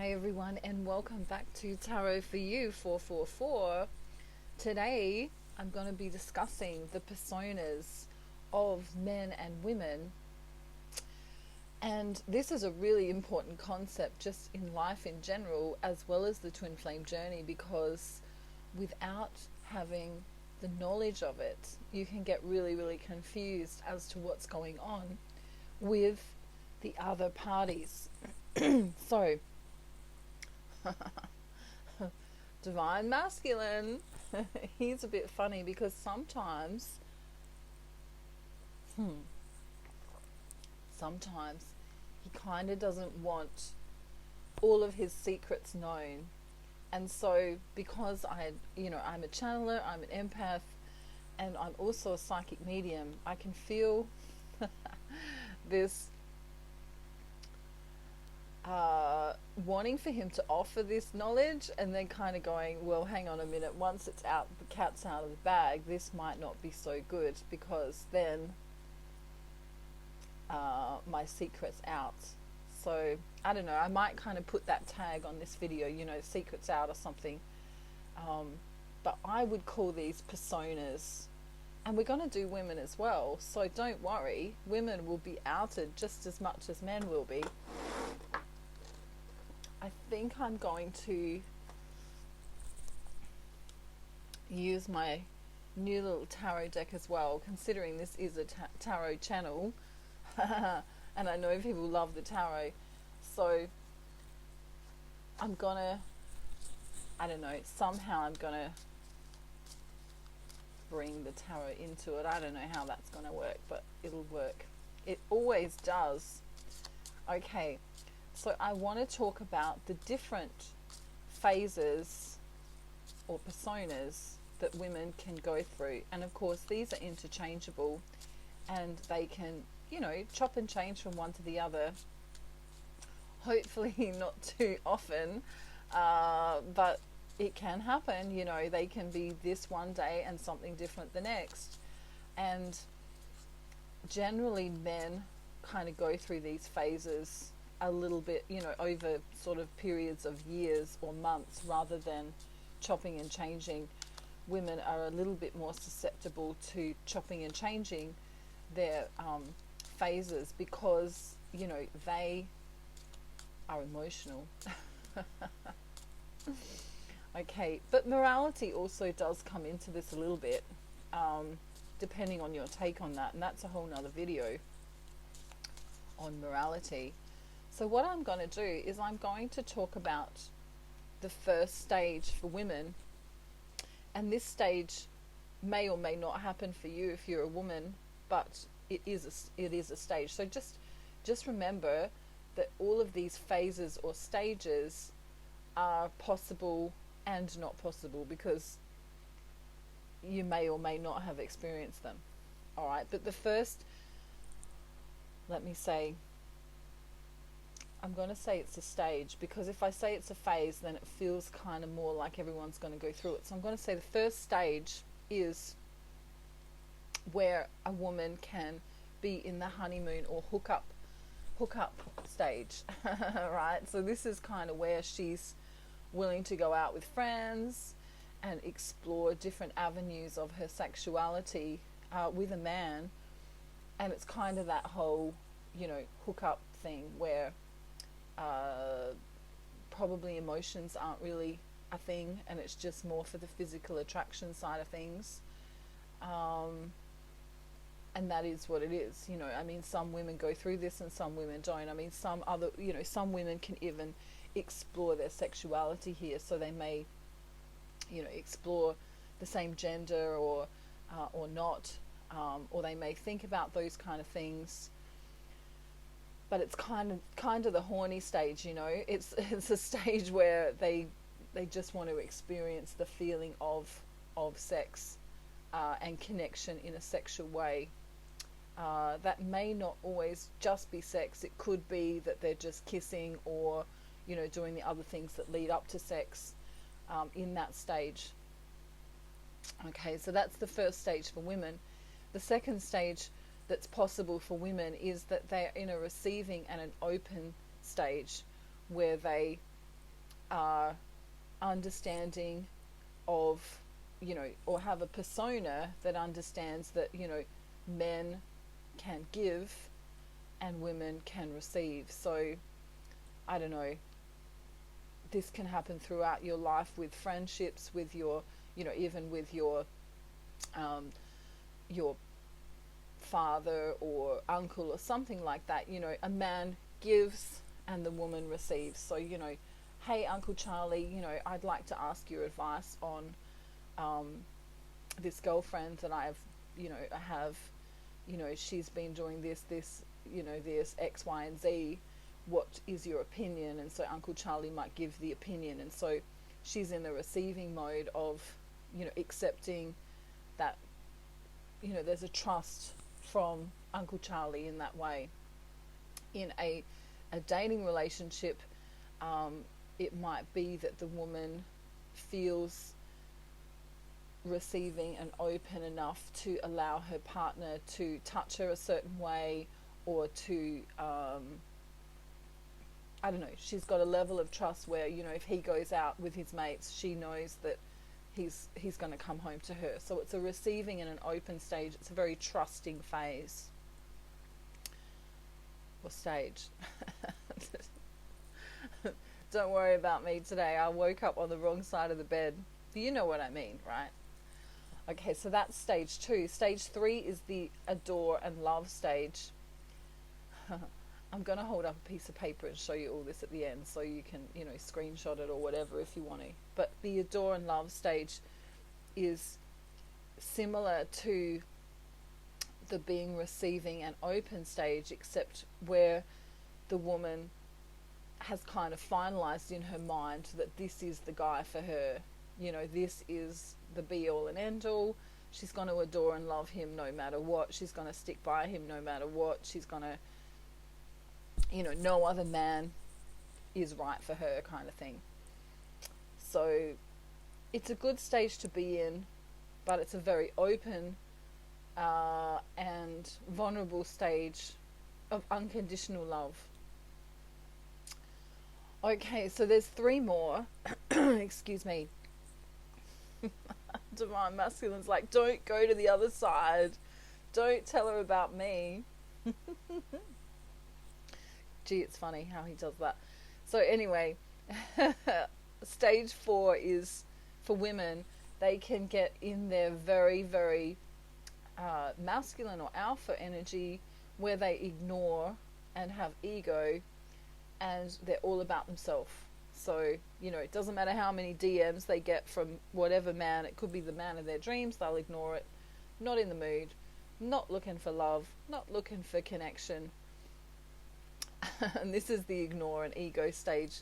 Hi everyone, and welcome back to Tarot for You 444. Today I'm going to be discussing the personas of men and women, and this is a really important concept just in life in general, as well as the twin flame journey, because without having the knowledge of it, you can get really confused as to what's going on with the other parties. So Divine Masculine, he's a bit funny because sometimes he kind of doesn't want all of his secrets known. And so because I'm a channeler, I'm an empath, and I'm also a psychic medium, I can feel this wanting for him to offer this knowledge, and then kind of going, well, hang on a minute, once it's out, the cat's out of the bag, this might not be so good, because then my secret's out. So I don't know, I might kind of put that tag on this video, secrets out or something, but I would call these personas. And we're going to do women as well, so don't worry, women will be outed just as much as men will be. I think I'm going to use my new little tarot deck as well, considering this is a tarot channel. And I know people love the tarot. So I'm gonna, somehow I'm gonna bring the tarot into it. I don't know how that's gonna work, but it'll work. It always does. Okay. So I want to talk about the different phases or personas that women can go through. And of course, these are interchangeable, and they can, chop and change from one to the other. Hopefully not too often, but it can happen. They can be this one day and something different the next. And generally men kind of go through these phases a little bit, over sort of periods of years or months, rather than chopping and changing. Women are a little bit more susceptible to chopping and changing their phases, because they are emotional. Okay, but morality also does come into this a little bit, depending on your take on that, and that's a whole nother video on morality. So what I'm going to do is I'm going to talk about the first stage for women, and this stage may or may not happen for you if you're a woman, but it is a stage. So just remember that all of these phases or stages are possible and not possible, because you may or may not have experienced them. All right, but the first, I'm going to say it's a stage, because if I say it's a phase, then it feels kind of more like everyone's going to go through it. So I'm going to say the first stage is where a woman can be in the honeymoon or hookup stage. Right? So this is kind of where she's willing to go out with friends and explore different avenues of her sexuality with a man. And it's kind of that whole, hookup thing where probably emotions aren't really a thing, and it's just more for the physical attraction side of things, and that is what it is. Some women go through this and some women don't. Some women can even explore their sexuality here, so they may explore the same gender or not, or they may think about those kind of things. But it's kind of the horny stage, It's a stage where they just want to experience the feeling of sex and connection in a sexual way. That may not always just be sex. It could be that they're just kissing, or doing the other things that lead up to sex in that stage. Okay, so that's the first stage for women. The second stage that's possible for women is that they're in a receiving and an open stage, where they are understanding of, or have a persona that understands that, men can give and women can receive. So, I don't know, this can happen throughout your life with friendships, with your, even with your father or uncle or something like that. A man gives and the woman receives. So, hey, Uncle Charlie, I'd like to ask your advice on this girlfriend that I have, she's been doing this, this X, Y, and Z. What is your opinion? And so Uncle Charlie might give the opinion. And so she's in the receiving mode of, accepting that, there's a trust from Uncle Charlie in that way. In a dating relationship, it might be that the woman feels receiving and open enough to allow her partner to touch her a certain way, or to I don't know, she's got a level of trust where, if he goes out with his mates, she knows that he's going to come home to her. So it's a receiving and an open stage. It's a very trusting phase or stage. Don't worry about me today. I woke up on the wrong side of the bed. You know what I mean, right? Okay, so that's stage 2. Stage 3 is the adore and love stage. I'm going to hold up a piece of paper and show you all this at the end, so you can, screenshot it or whatever if you want to. But the adore and love stage is similar to the being receiving and open stage, except where the woman has kind of finalized in her mind that this is the guy for her. This is the be all and end all. She's going to adore and love him no matter what. She's going to stick by him no matter what. She's going to, no other man is right for her, kind of thing. So it's a good stage to be in, but it's a very open and vulnerable stage of unconditional love. Okay, so there's 3 more. Excuse me. Divine Masculine's like, don't go to the other side. Don't tell her about me. Gee, it's funny how he does that. So anyway, stage 4 is for women. They can get in their very, very masculine or alpha energy, where they ignore and have ego, and they're all about themselves. So, it doesn't matter how many DMs they get from whatever man. It could be the man of their dreams. They'll ignore it. Not in the mood. Not looking for love. Not looking for connection. And this is the ignore and ego stage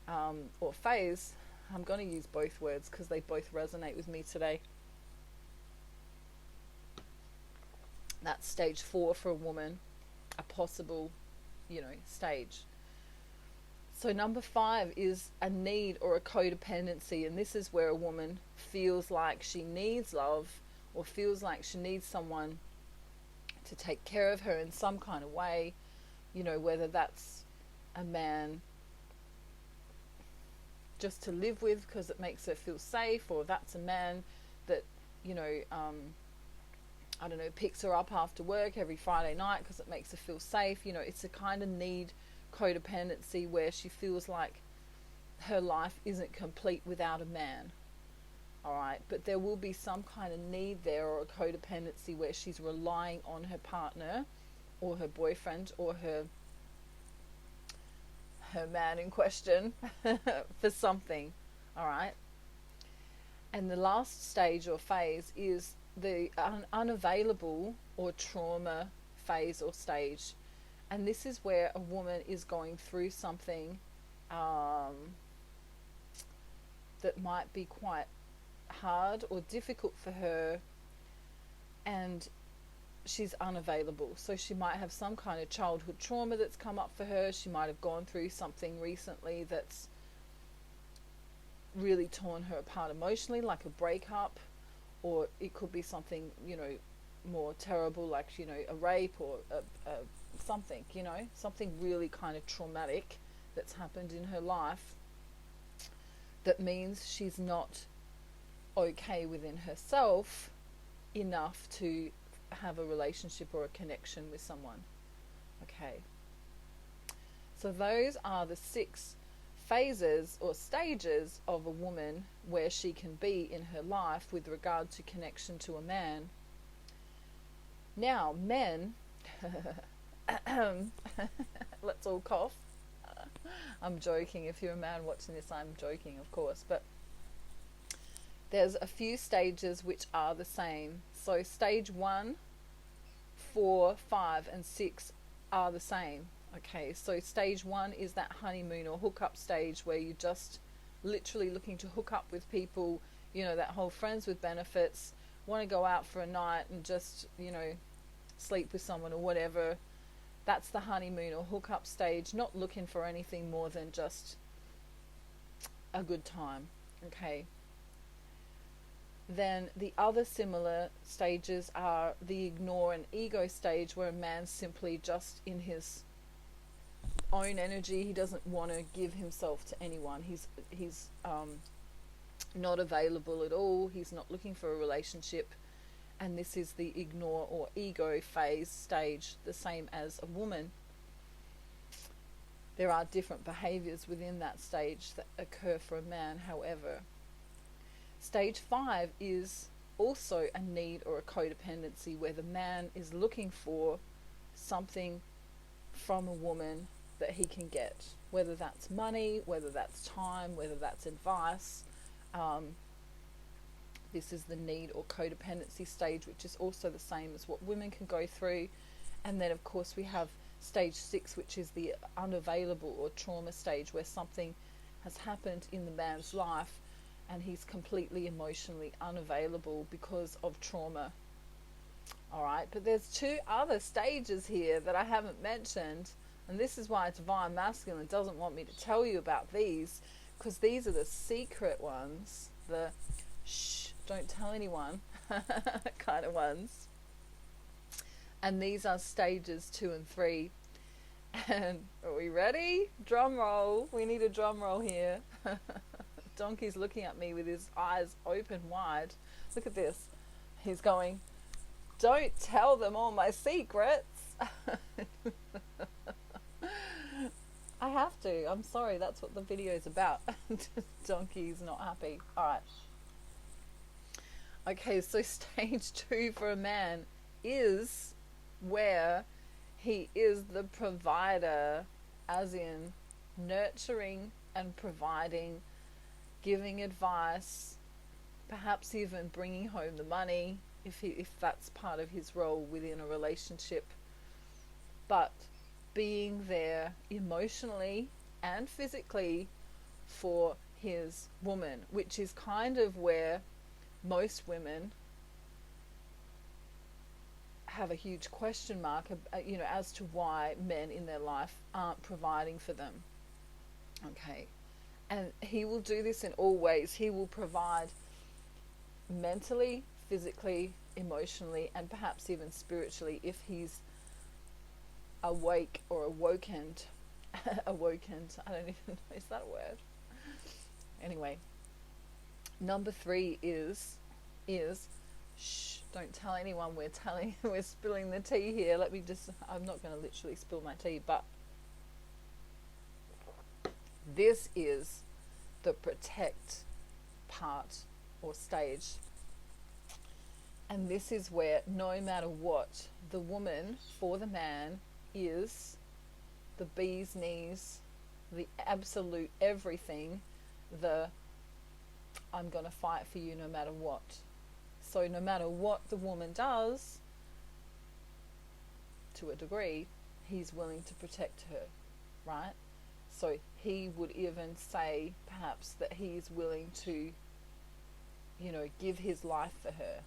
or phase. I'm going to use both words because they both resonate with me today. That's stage 4 for a woman. A possible, stage. So number 5 is a need or a codependency, and this is where a woman feels like she needs love, or feels like she needs someone to take care of her in some kind of way, whether that's a man just to live with because it makes her feel safe, or that's a man that, I don't know, picks her up after work every Friday night because it makes her feel safe. It's a kind of need codependency where she feels like her life isn't complete without a man. Alright, but there will be some kind of need there, or a codependency where she's relying on her partner or her boyfriend or her man in question for something. Alright, and the last stage or phase is the unavailable or trauma phase or stage. And this is where a woman is going through something that might be quite hard or difficult for her, and she's unavailable. So she might have some kind of childhood trauma that's come up for her. She might have gone through something recently that's really torn her apart emotionally, like a breakup, or it could be something, more terrible, like, a rape or something, something really kind of traumatic that's happened in her life. that means she's not okay within herself enough to have a relationship or a connection with someone. Okay. So those are the 6 phases or stages of a woman where she can be in her life with regard to connection to a man. Now, men, let's all cough. I'm joking. If you're a man watching this, I'm joking, of course. But there's a few stages which are the same. So stage 1, 4, 5, and 6 are the same. Okay, so stage 1 is that honeymoon or hookup stage where you're just literally looking to hook up with people, you know, that whole friends with benefits, want to go out for a night and just, you know, sleep with someone or whatever. That's the honeymoon or hookup stage, not looking for anything more than just a good time. Okay. Then the other similar stages are the ignore and ego stage, where a man's simply just in his own energy. He doesn't want to give himself to anyone. He's not available at all. He's not looking for a relationship. And this is the ignore or ego phase stage, the same as a woman. There are different behaviors within that stage that occur for a man, however. Stage 5 is also a need or a codependency, where the man is looking for something from a woman that he can get, whether that's money, whether that's time, whether that's advice. This is the need or codependency stage, which is also the same as what women can go through. And then, of course, we have stage 6, which is the unavailable or trauma stage, where something has happened in the man's life and he's completely emotionally unavailable because of trauma. All right, but there's 2 other stages here that I haven't mentioned, and this is why Divine Masculine doesn't want me to tell you about these, because these are the secret ones, the shh, don't tell anyone kind of ones. And these are stages 2 and 3. And are we ready? Drum roll. We need a drum roll here. Donkey's looking at me with his eyes open wide. Look at this. He's going, don't tell them all my secrets. I have to. I'm sorry. That's what the video is about. Donkey's not happy. All right. Okay, so stage 2 for a man is where he is the provider, as in nurturing and providing, giving advice, perhaps even bringing home the money if that's part of his role within a relationship, but being there emotionally and physically for his woman, which is kind of where most women have a huge question mark, you know, as to why men in their life aren't providing for them. Okay. And he will do this in all ways. He will provide mentally, physically, emotionally, and perhaps even spiritually if he's awake or awakened. Awakened. I don't even know. Is that a word? Anyway. Number 3 is shh, don't tell anyone we're spilling the tea here. I'm not going to literally spill my tea, but this is the protect part or stage. And this is where no matter what, the woman for the man is the bee's knees, the absolute everything, I'm going to fight for you no matter what. So no matter what the woman does, to a degree, he's willing to protect her, right? So he would even say perhaps that he's willing to, you know, give his life for her.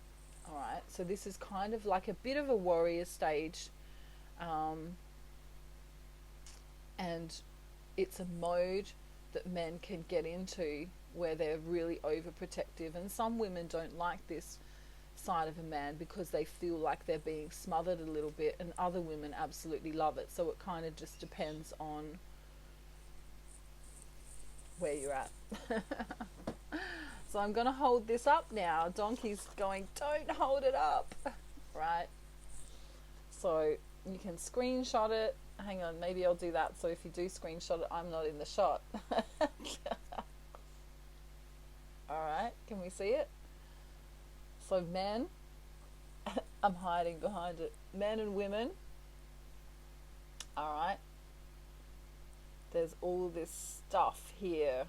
All right. So this is kind of like a bit of a warrior stage. And it's a mode that men can get into where they're really overprotective. And some women don't like this side of a man because they feel like they're being smothered a little bit, and other women absolutely love it. So it kind of just depends on where you're at. So I'm going to hold this up now. Donkey's going, don't hold it up. Right? So you can screenshot it. Hang on, maybe I'll do that. So if you do screenshot it, I'm not in the shot. Alright, can we see it? So men, I'm hiding behind it. Men and women. Alright. There's all this stuff here.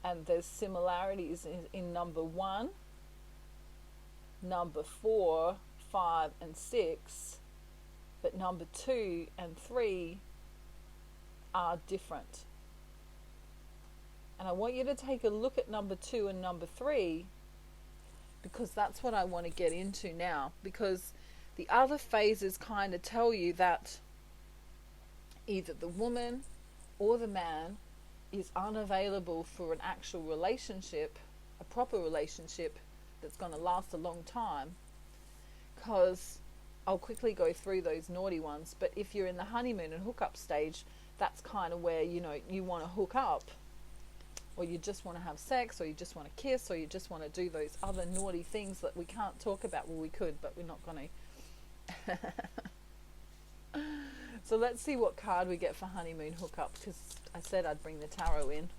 And there's similarities in number 1, number 4, 5, and 6. But number 2 and 3 are different. And I want you to take a look at number 2 and number 3, because that's what I want to get into now. Because the other phases kind of tell you that either the woman or the man is unavailable for an actual relationship, a proper relationship that's going to last a long time. Because I'll quickly go through those naughty ones, but if you're in the honeymoon and hookup stage, that's kind of where, you know, you want to hook up, or you just want to have sex, or you just want to kiss, or you just want to do those other naughty things that we can't talk about. Well, we could, but we're not going to. So let's see what card we get for honeymoon hookup, because I said I'd bring the tarot in.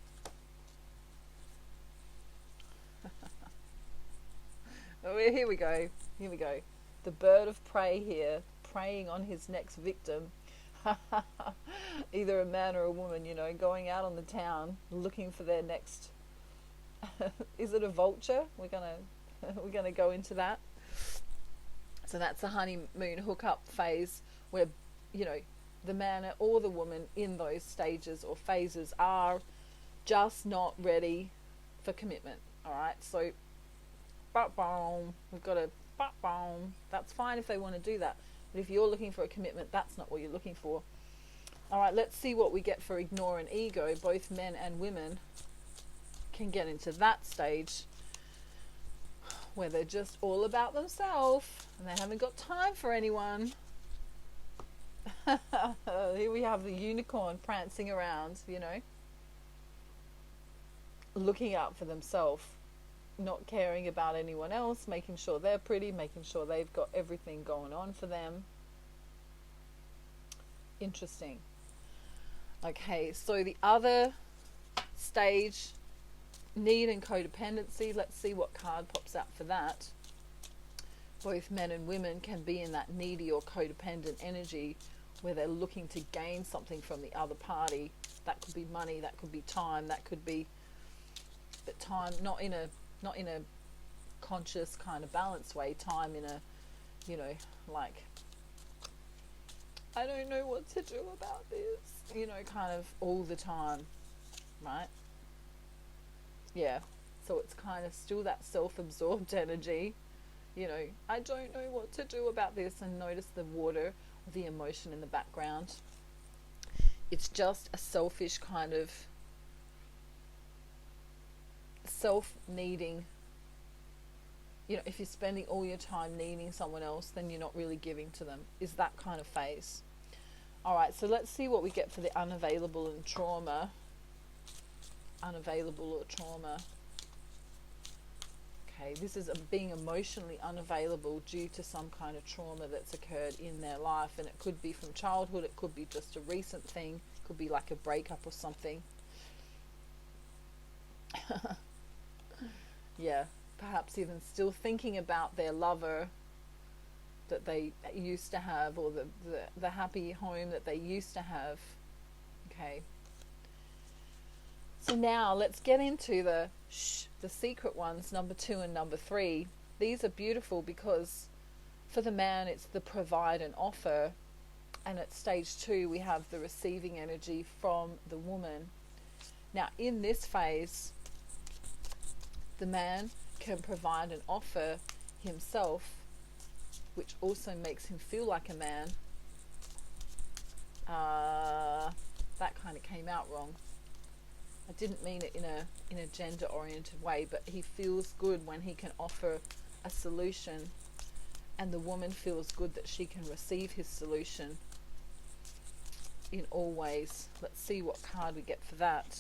Oh, here we go. Here we go. The bird of prey here, preying on his next victim. Either a man or a woman, you know, going out on the town looking for their next. Is it a vulture? We're gonna go into that. So that's the honeymoon hookup phase, where, you know, the man or the woman in those stages or phases are just not ready for commitment. All right, so we've got a that's fine if they want to do that, but if you're looking for a commitment, that's not what you're looking for. All right, let's see what we get for ignore and ego. Both men and women can get into that stage where they're just all about themselves and they haven't got time for anyone. Here we have the unicorn prancing around, you know, looking out for themselves, not caring about anyone else, making sure they're pretty, making sure they've got everything going on for them. Interesting. Okay, so the other stage, need and codependency. Let's see what card pops out for that. Both men and women can be in that needy or codependent energy where they're looking to gain something from the other party. That could be money, that could be time, that could be, but time not in a conscious kind of balanced way, time in a, you know, like, I don't know what to do about this, you know, kind of all the time, right? Yeah, so it's kind of still that self-absorbed energy, you know, I don't know what to do about this, and notice the water, the emotion in the background. It's just a selfish kind of self-needing. You know, if you're spending all your time needing someone else, then you're not really giving to them. Is that kind of phase. Alright, so let's see what we get for the unavailable and trauma. Unavailable or trauma. Okay, this is being emotionally unavailable due to some kind of trauma that's occurred in their life, and it could be from childhood, it could be just a recent thing, it could be like a breakup or something. Yeah, perhaps even still thinking about their lover that they used to have, or the happy home that they used to have. Okay. So now let's get into the secret ones, number 2 and number 3. These are beautiful because for the man it's the provide and offer, and at stage 2 we have the receiving energy from the woman. Now in this phase, the man can provide and offer himself, which also makes him feel like a man. That kind of came out wrong. I didn't mean it in a gender oriented way, but he feels good when he can offer a solution, and the woman feels good that she can receive his solution in all ways. Let's see what card we get for that.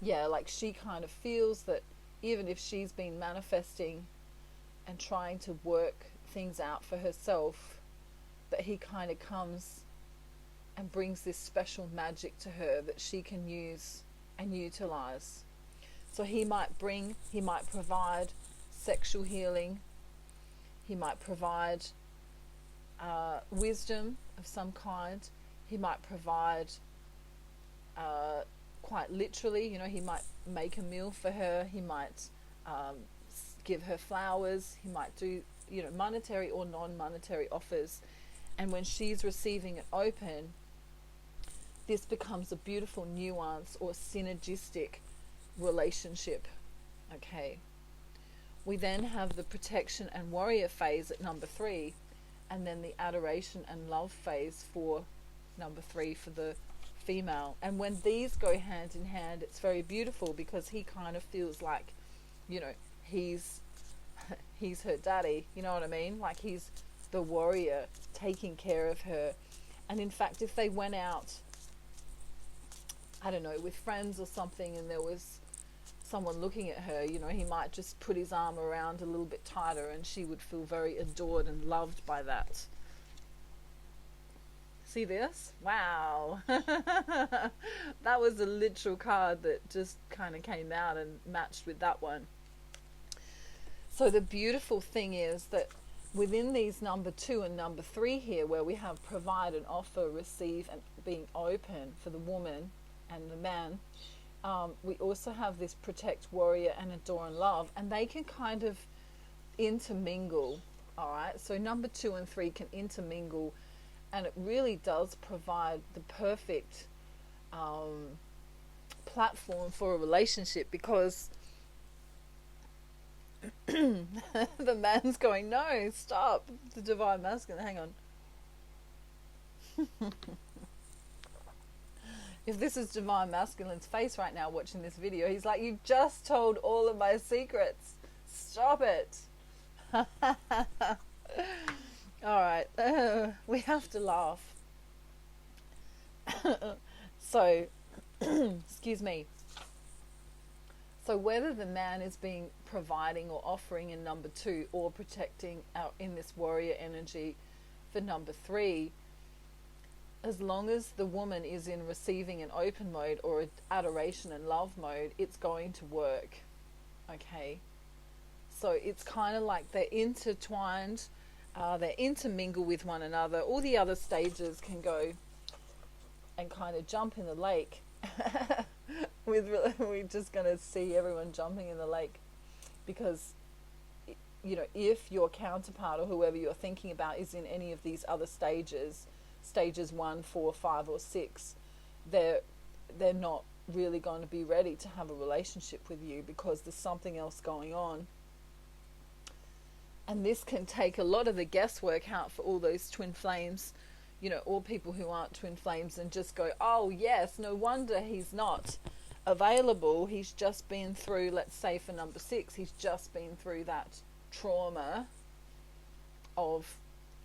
yeah, like she kind of feels that even if she's been manifesting and trying to work things out for herself, that he kind of comes and brings this special magic to her that she can use and utilize. So he might provide sexual healing, he might provide wisdom of some kind, he might provide quite literally, he might make a meal for her, he might give her flowers, he might do, monetary or non-monetary offers. And when she's receiving it open, this becomes a beautiful nuance or synergistic relationship. Okay. We then have the protection and warrior phase at number 3, and then the adoration and love phase for number 3 for the female. And when these go hand in hand, it's very beautiful, because he kind of feels like, he's her daddy, you know what I mean? Like he's the warrior taking care of her. And in fact, if they went out, I don't know, with friends or something, and there was someone looking at her, he might just put his arm around a little bit tighter, and she would feel very adored and loved by that. See this? Wow. That was a literal card that just kind of came out and matched with that one. So the beautiful thing is that within these number 2 and number 3 here, where we have provide and offer, receive, and being open for the woman and the man, we also have this protect, warrior, and adore and love, and they can kind of intermingle. All right, so number 2 and 3 can intermingle, and it really does provide the perfect platform for a relationship, because the man's going, no, stop, the divine masculine, hang on. If this is divine masculine's face right now watching this video, he's like, you just told all of my secrets, stop it. Alright, we have to laugh. So excuse me. So whether the man is being providing or offering in number 2, or protecting out in this warrior energy for number 3, as long as the woman is in receiving and open mode, or adoration and love mode, it's going to work. Okay, so it's kind of like they're intertwined, they intermingle with one another. All the other stages can go and kind of jump in the lake. We're just going to see everyone jumping in the lake, because if your counterpart or whoever you're thinking about is in any of these other stages 1, 4, 5 or 6, they're not really going to be ready to have a relationship with you, because there's something else going on. And this can take a lot of the guesswork out for all those twin flames, all people who aren't twin flames, and just go, oh yes, no wonder he's not available. He's just been through, let's say for number 6, he's just been through that trauma of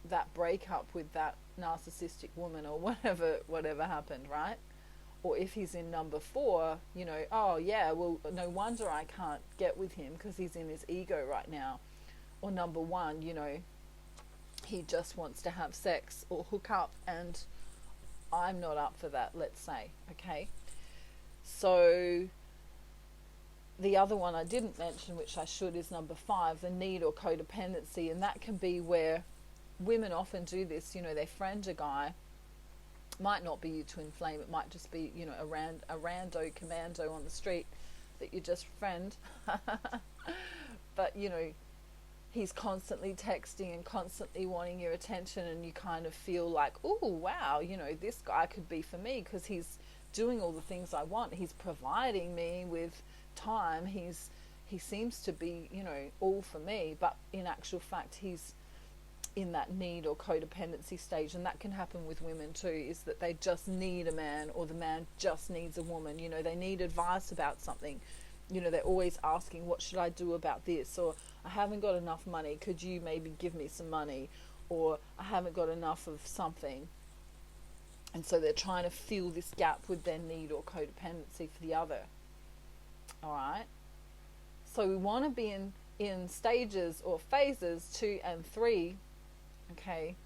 that breakup with that narcissistic woman, or whatever happened, right? Or if he's in number 4, oh yeah, well, no wonder I can't get with him, because he's in his ego right now. Or number 1, he just wants to have sex or hook up, and I'm not up for that, let's say. Okay, so the other one I didn't mention, which I should, is number 5, the need or codependency. And that can be where women often do this. They friend a guy, might not be your twin flame, it might just be a rando commando on the street that you just friend. But he's constantly texting and constantly wanting your attention, and you kind of feel like, oh wow, this guy could be for me, because he's doing all the things I want, he's providing me with time, he seems to be all for me. But in actual fact, he's in that need or codependency stage. And that can happen with women too, is that they just need a man, or the man just needs a woman. They need advice about something. They're always asking, what should I do about this? Or I haven't got enough money, could you maybe give me some money? Or I haven't got enough of something. And so they're trying to fill this gap with their need or codependency for the other. All right. So we want to be in stages or phases 2 and 3. Okay.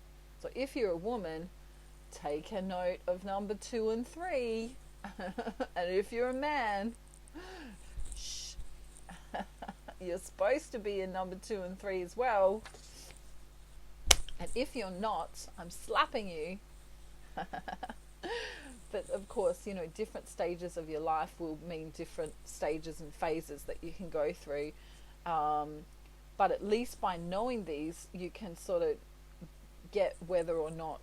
So if you're a woman, take a note of number 2 and 3. And if you're a man, shh, you're supposed to be in number 2 and 3 as well. And if you're not, I'm slapping you. But of course, different stages of your life will mean different stages and phases that you can go through. But at least by knowing these, you can sort of get whether or not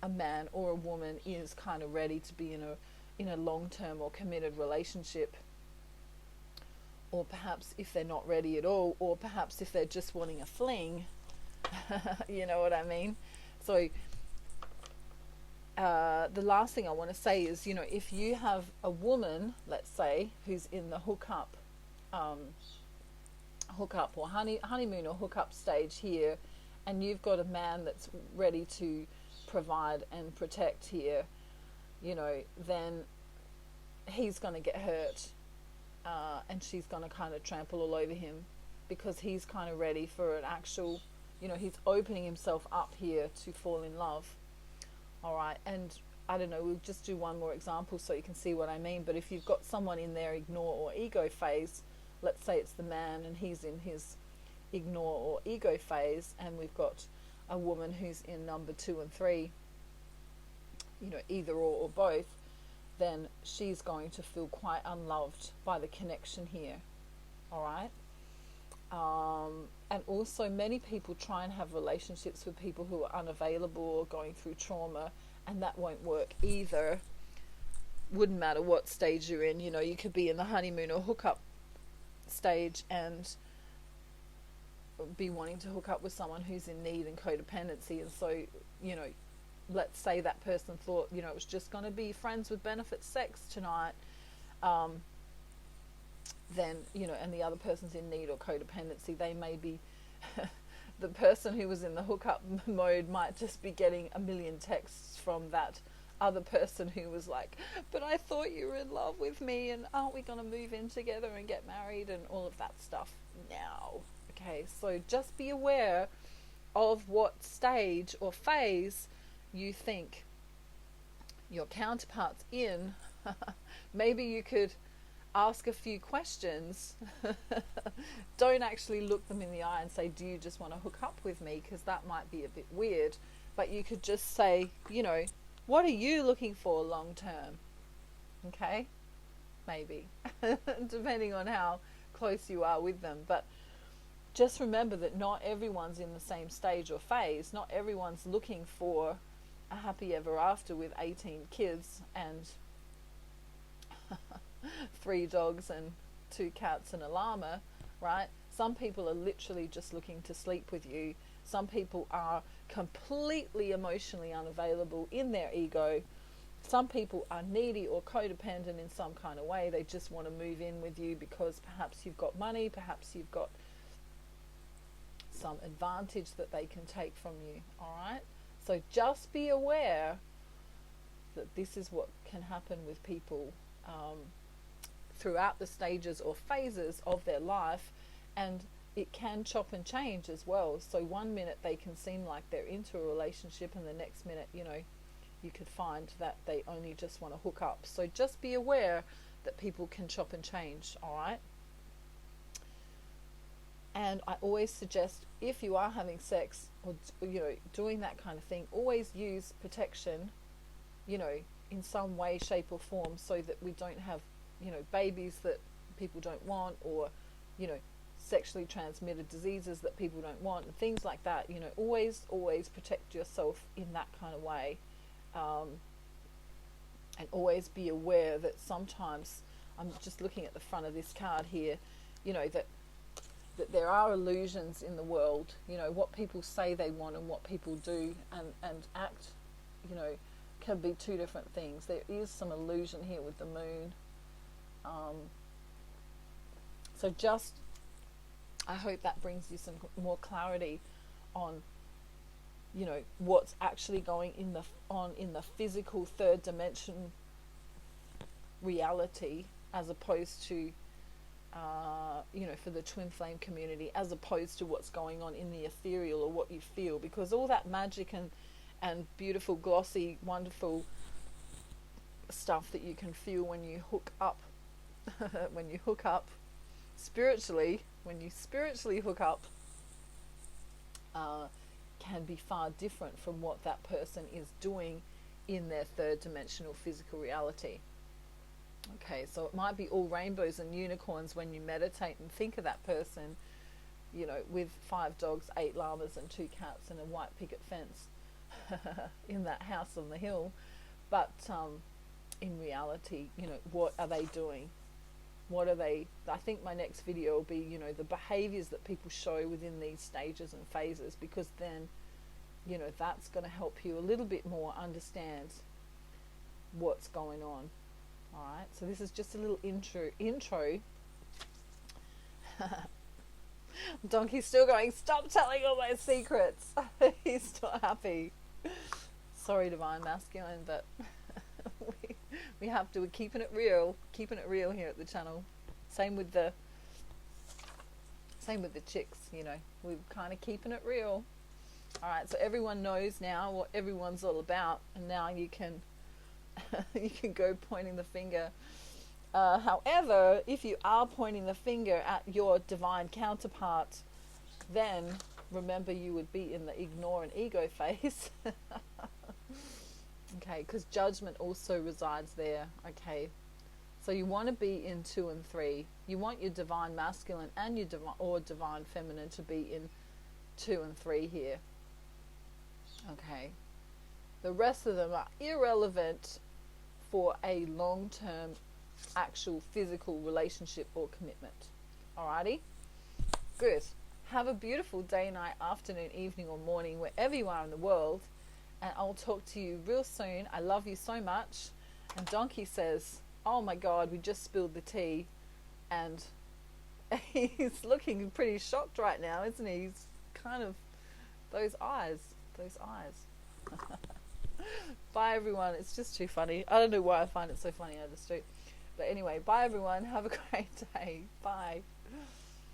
a man or a woman is kind of ready to be in a long-term or committed relationship, or perhaps if they're not ready at all, or perhaps if they're just wanting a fling. You know what I mean? So the last thing I want to say is, if you have a woman, let's say, who's in the hookup or honeymoon or hookup stage here, and you've got a man that's ready to provide and protect here, then he's going to get hurt, and she's going to kind of trample all over him, because he's kind of ready for an actual, he's opening himself up here to fall in love. All right. And I don't know, we'll just do one more example so you can see what I mean. But if you've got someone in their ignore or ego phase, let's say it's the man and he's in his ignore or ego phase, and we've got a woman who's in number 2 and 3, either or both, then she's going to feel quite unloved by the connection here. All right. And also many people try and have relationships with people who are unavailable or going through trauma, and that won't work either. Wouldn't matter what stage you're in. You could be in the honeymoon or hookup stage and be wanting to hook up with someone who's in need and codependency, and so let's say that person thought it was just going to be friends with benefit sex tonight, then and the other person's in need or codependency, they may be the person who was in the hookup mode might just be getting a million texts from that other person who was like, but I thought you were in love with me, and aren't we going to move in together and get married and all of that stuff now. Okay, so just be aware of what stage or phase you think your counterpart's in. Maybe you could ask a few questions. Don't actually look them in the eye and say, do you just want to hook up with me? Because that might be a bit weird. But you could just say, what are you looking for long term? Okay? Maybe. Depending on how close you are with them. But just remember that not everyone's in the same stage or phase. Not everyone's looking for a happy ever after with 18 kids and 3 dogs and 2 cats and a llama, right? Some people are literally just looking to sleep with you. Some people are completely emotionally unavailable in their ego. Some people are needy or codependent in some kind of way. They just want to move in with you because perhaps you've got money, perhaps you've got some advantage that they can take from you, all right? So just be aware that this is what can happen with people throughout the stages or phases of their life, and it can chop and change as well. So one minute they can seem like they're into a relationship, and the next minute, you could find that they only just want to hook up. So just be aware that people can chop and change, all right? And I always suggest, if you are having sex or doing that kind of thing, always use protection, in some way, shape or form, so that we don't have babies that people don't want, or sexually transmitted diseases that people don't want, and things like that. Always protect yourself in that kind of way, and always be aware that sometimes, I'm just looking at the front of this card here, that there are illusions in the world. What people say they want and what people do and act, can be 2 different things. There is some illusion here with the moon. So just, I hope that brings you some more clarity on, what's actually going in the physical 3rd dimension reality, as opposed to you know, for the twin flame community, as opposed to what's going on in the ethereal or what you feel, because all that magic and beautiful, glossy, wonderful stuff that you can feel when you hook up, when you hook up spiritually, when you spiritually hook up, can be far different from what that person is doing in their third dimensional physical reality. Okay, so it might be all rainbows and unicorns when you meditate and think of that person, you know, with 5 dogs, 8 llamas and 2 cats and a white picket fence in that house on the hill. But in reality, you know, what are they doing? What are they? I think my next video will be, you know, the behaviors that people show within these stages and phases, because then, you know, that's going to help you a little bit more understand what's going on. All right, so this is just a little intro. Donkey's still going, stop telling all my secrets. He's not happy. Sorry, Divine Masculine, but we have to. We're keeping it real here at the channel. Same with the chicks, you know. We're kind of keeping it real. All right, so everyone knows now what everyone's all about, and now you can you can go pointing the finger. However, if you are pointing the finger at your divine counterpart, then remember you would be in the ignore and ego phase. Okay, because judgment also resides there. Okay, so you want to be in 2 and 3. You want your divine masculine and your divine feminine to be in 2 and 3 here. Okay, the rest of them are irrelevant for a long-term actual physical relationship or commitment. Alrighty, good. Have a beautiful day, night, afternoon, evening or morning, wherever you are in the world, and I'll talk to you real soon. I love you so much. And Donkey says, oh my god, we just spilled the tea, and he's looking pretty shocked right now, isn't he? He's kind of, those eyes. Bye everyone. It's just too funny. I don't know why I find it so funny, I just do. But anyway, bye everyone. Have a great day. Bye.